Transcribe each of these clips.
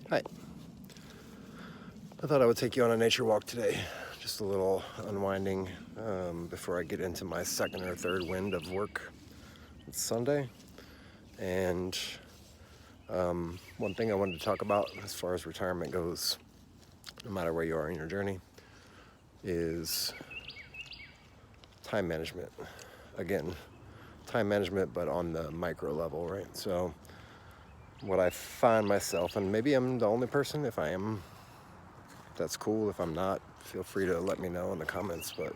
Hi. I thought I would take you on a nature walk today. Just a little unwinding before I get into my second or third wind of work. It's Sunday, and one thing I wanted to talk about as far as retirement goes, no matter where you are in your journey, is time management. Again, time management, but on the micro level, right? So, what I find myself, and maybe I'm the only person, if I am, that's cool. If I'm not, feel free to let me know in the comments. But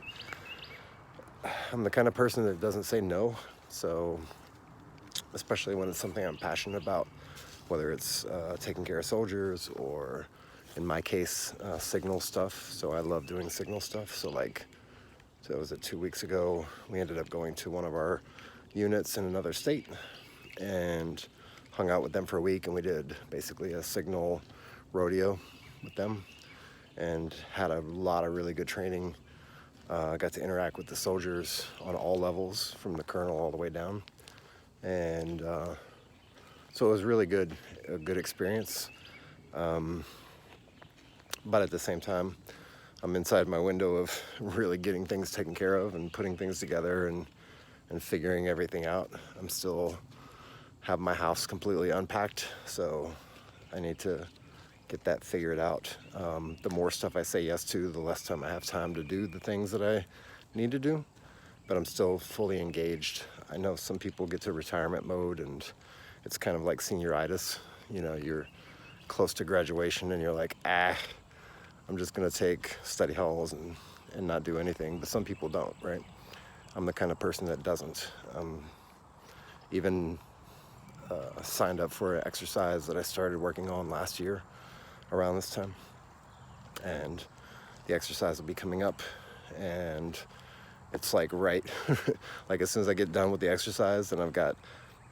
I'm the kind of person that doesn't say no. So, especially when it's something I'm passionate about, whether it's taking care of soldiers or, in my case, signal stuff. So, I love doing signal stuff. So was it 2 weeks ago? We ended up going to one of our units in another state and hung out with them for a week. And we did basically a signal rodeo with them and had a lot of really good training. Got to interact with the soldiers on all levels, from the colonel all the way down. And so it was really good, a good experience. But at the same time, I'm inside my window of really getting things taken care of and putting things together and figuring everything out. I'm still have my house completely unpacked, so I need to get that figured out. The more stuff I say yes to, the less time I have time to do the things that I need to do, but I'm still fully engaged. I know some people get to retirement mode and it's kind of like senioritis. You know, you're close to graduation and you're like, I'm just gonna take study halls and not do anything. But some people don't, right? I'm the kind of person that doesn't. Even signed up for an exercise that I started working on last year around this time. And the exercise will be coming up, and it's like right, like as soon as I get done with the exercise, then I've got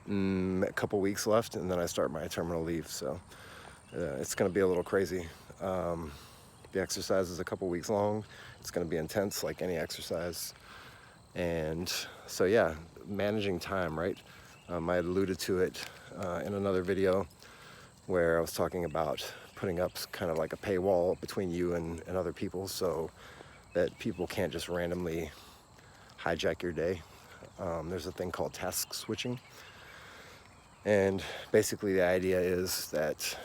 a couple weeks left, and then I start my terminal leave. So it's going to be a little crazy. The exercise is a couple weeks long. It's going to be intense, like any exercise. And so, yeah, managing time, right? I alluded to it in another video where I was talking about putting up kind of like a paywall between you and other people so that people can't just randomly hijack your day. There's a thing called task switching. And basically the idea is that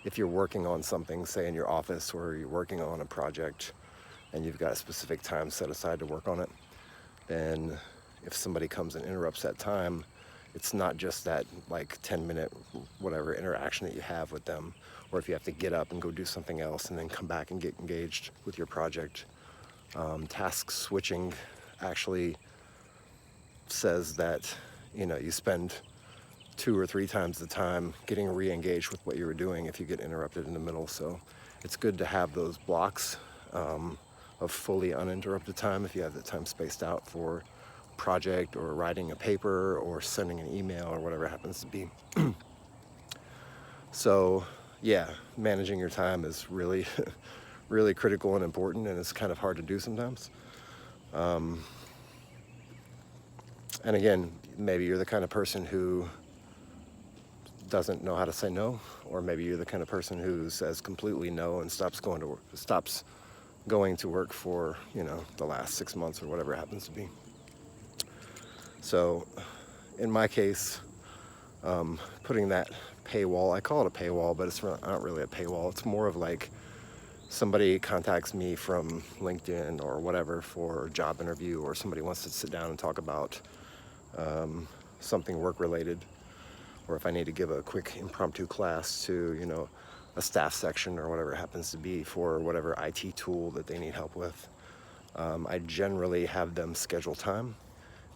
if you're working on something, say in your office, or you're working on a project and you've got a specific time set aside to work on it, then if somebody comes and interrupts that time, it's not just that like 10-minute whatever interaction that you have with them, or if you have to get up and go do something else and then come back and get engaged with your project. Task switching actually says that, you know, you spend 2 or 3 times the time getting re-engaged with what you were doing if you get interrupted in the middle. So it's good to have those blocks of fully uninterrupted time if you have the time spaced out for project or writing a paper or sending an email or whatever it happens to be. So yeah, managing your time is really really critical and important, and it's kind of hard to do sometimes. And again, maybe you're the kind of person who doesn't know how to say no, or maybe you're the kind of person who says completely no and stops going to work for, you know, the last 6 months or whatever it happens to be. So in my case, putting that paywall, I call it a paywall, but it's not really a paywall. It's more of like somebody contacts me from LinkedIn or whatever for a job interview, or somebody wants to sit down and talk about something work related, or if I need to give a quick impromptu class to, you know, a staff section or whatever it happens to be for whatever IT tool that they need help with. I generally have them schedule time,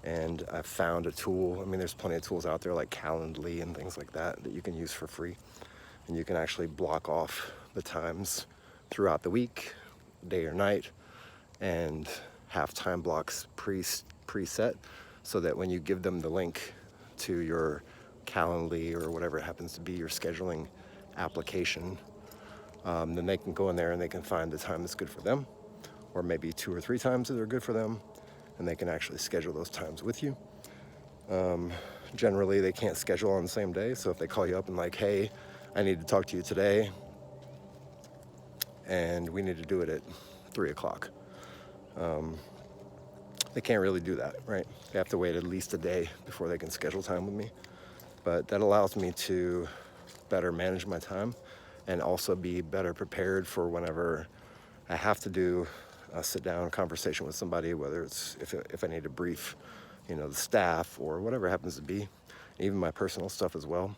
and I've found a tool. I mean, there's plenty of tools out there like Calendly and things like that that you can use for free, and you can actually block off the times throughout the week, day or night, and have time blocks preset, so that when you give them the link to your Calendly or whatever it happens to be, your scheduling application, then they can go in there and they can find the time that's good for them, or maybe 2 or 3 times that are good for them, and they can actually schedule those times with you. Generally, they can't schedule on the same day, so if they call you up and like, hey, I need to talk to you today, and we need to do it at 3 o'clock. They can't really do that, right? They have to wait at least a day before they can schedule time with me. But that allows me to better manage my time and also be better prepared for whenever I have to do a sit-down conversation with somebody, whether it's if I need to brief, the staff or whatever it happens to be, even my personal stuff as well.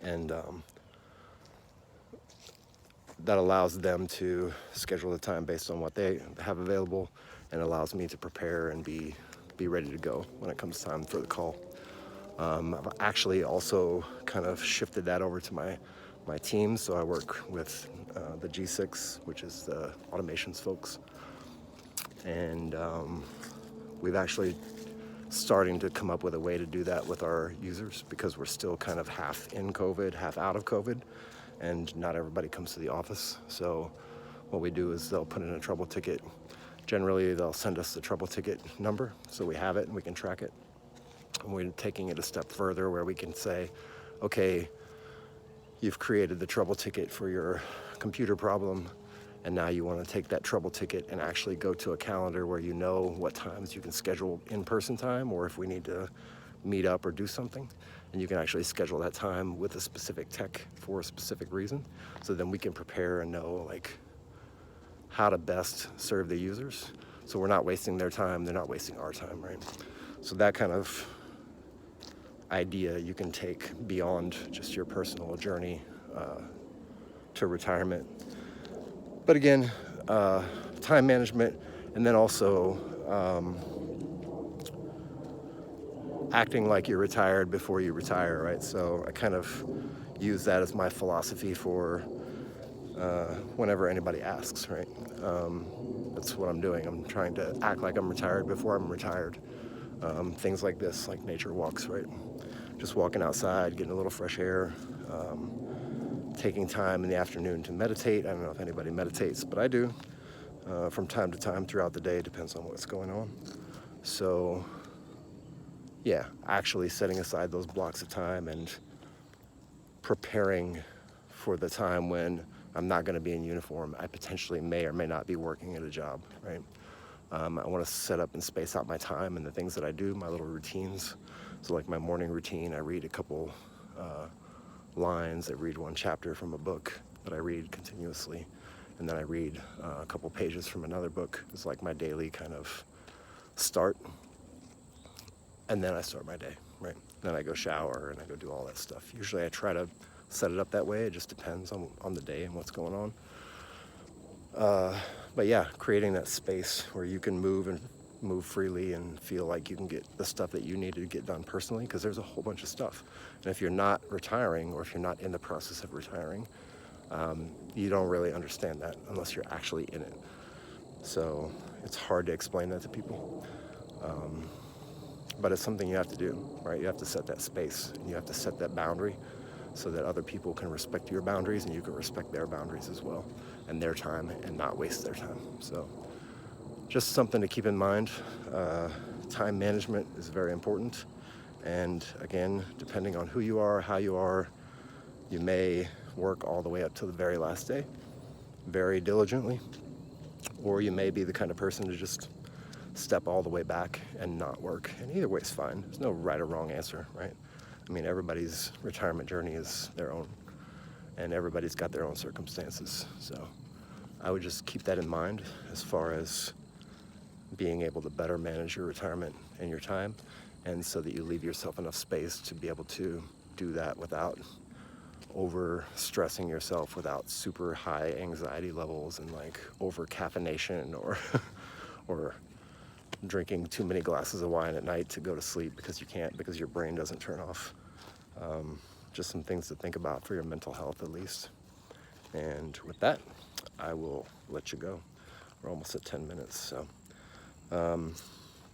And that allows them to schedule the time based on what they have available, and allows me to prepare and be ready to go when it comes time for the call. I've actually also kind of shifted that over to my team. So I work with the G6, which is the automations folks. And we've actually starting to come up with a way to do that with our users, because we're still kind of half in COVID, half out of COVID, and not everybody comes to the office. So what we do is they'll put in a trouble ticket. Generally, they'll send us the trouble ticket number, so we have it and we can track it. And we're taking it a step further where we can say, okay, you've created the trouble ticket for your computer problem, and now you want to take that trouble ticket and actually go to a calendar where you know what times you can schedule in-person time, or if we need to meet up or do something, and you can actually schedule that time with a specific tech for a specific reason. So then we can prepare and know like how to best serve the users, so we're not wasting their time, they're not wasting our time, right? So that kind of idea you can take beyond just your personal journey to retirement. But again, time management, and then also acting like you're retired before you retire, right? So I kind of use that as my philosophy for whenever anybody asks, right? That's what I'm doing. I'm trying to act like I'm retired before I'm retired. Things like this, like nature walks, right? Just walking outside, getting a little fresh air, taking time in the afternoon to meditate. I don't know if anybody meditates, but I do from time to time throughout the day. Depends on what's going on. So yeah, actually setting aside those blocks of time and preparing for the time when I'm not going to be in uniform. I potentially may or may not be working at a job, right? I want to set up and space out my time and the things that I do, my little routines. So like my morning routine, I read a couple lines, I read one chapter from a book that I read continuously, and then I read a couple pages from another book. It's like my daily kind of start, and then I start my day, right? Then I go shower and I go do all that stuff. Usually I try to set it up that way. It just depends on the day and what's going on. But yeah, creating that space where you can move freely and feel like you can get the stuff that you need to get done personally, because there's a whole bunch of stuff. And if you're not retiring, or if you're not in the process of retiring, you don't really understand that unless you're actually in it. So it's hard to explain that to people. But it's something you have to do, right? You have to set that space, and you have to set that boundary so that other people can respect your boundaries and you can respect their boundaries as well, and their time, and not waste their time. So just something to keep in mind. Time management is very important. And again, depending on who you are, how you are, you may work all the way up to the very last day, very diligently, or you may be the kind of person to just step all the way back and not work. And either way is fine. There's no right or wrong answer, right? I mean, everybody's retirement journey is their own, and everybody's got their own circumstances. So I would just keep that in mind as far as being able to better manage your retirement and your time, and so that you leave yourself enough space to be able to do that without over stressing yourself, without super high anxiety levels and like over caffeination or or drinking too many glasses of wine at night to go to sleep because you can't, because your brain doesn't turn off. Just some things to think about for your mental health, at least. And with that, I will let you go. We're almost at 10 minutes, so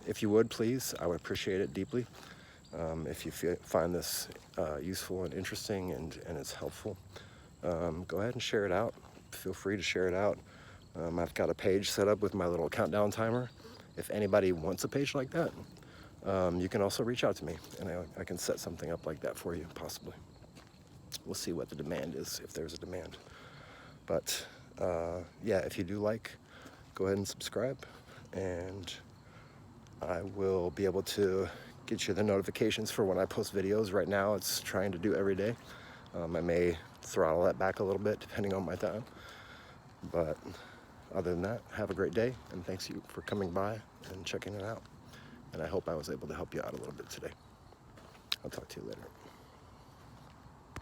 if you would, please, I would appreciate it deeply. If you find this useful and interesting and it's helpful, go ahead and share it out. Feel free to share it out. I've got a page set up with my little countdown timer. If anybody wants a page like that, you can also reach out to me, and I can set something up like that for you, possibly. we'll see what the demand is, if there's a demand. But yeah, if you do like, go ahead and subscribe, and I will be able to get you the notifications for when I post videos. Right now it's trying to do every day. I may throttle that back a little bit depending on my time. But other than that, have a great day, and thanks you for coming by and checking it out. And I hope I was able to help you out a little bit today. I'll talk to you later.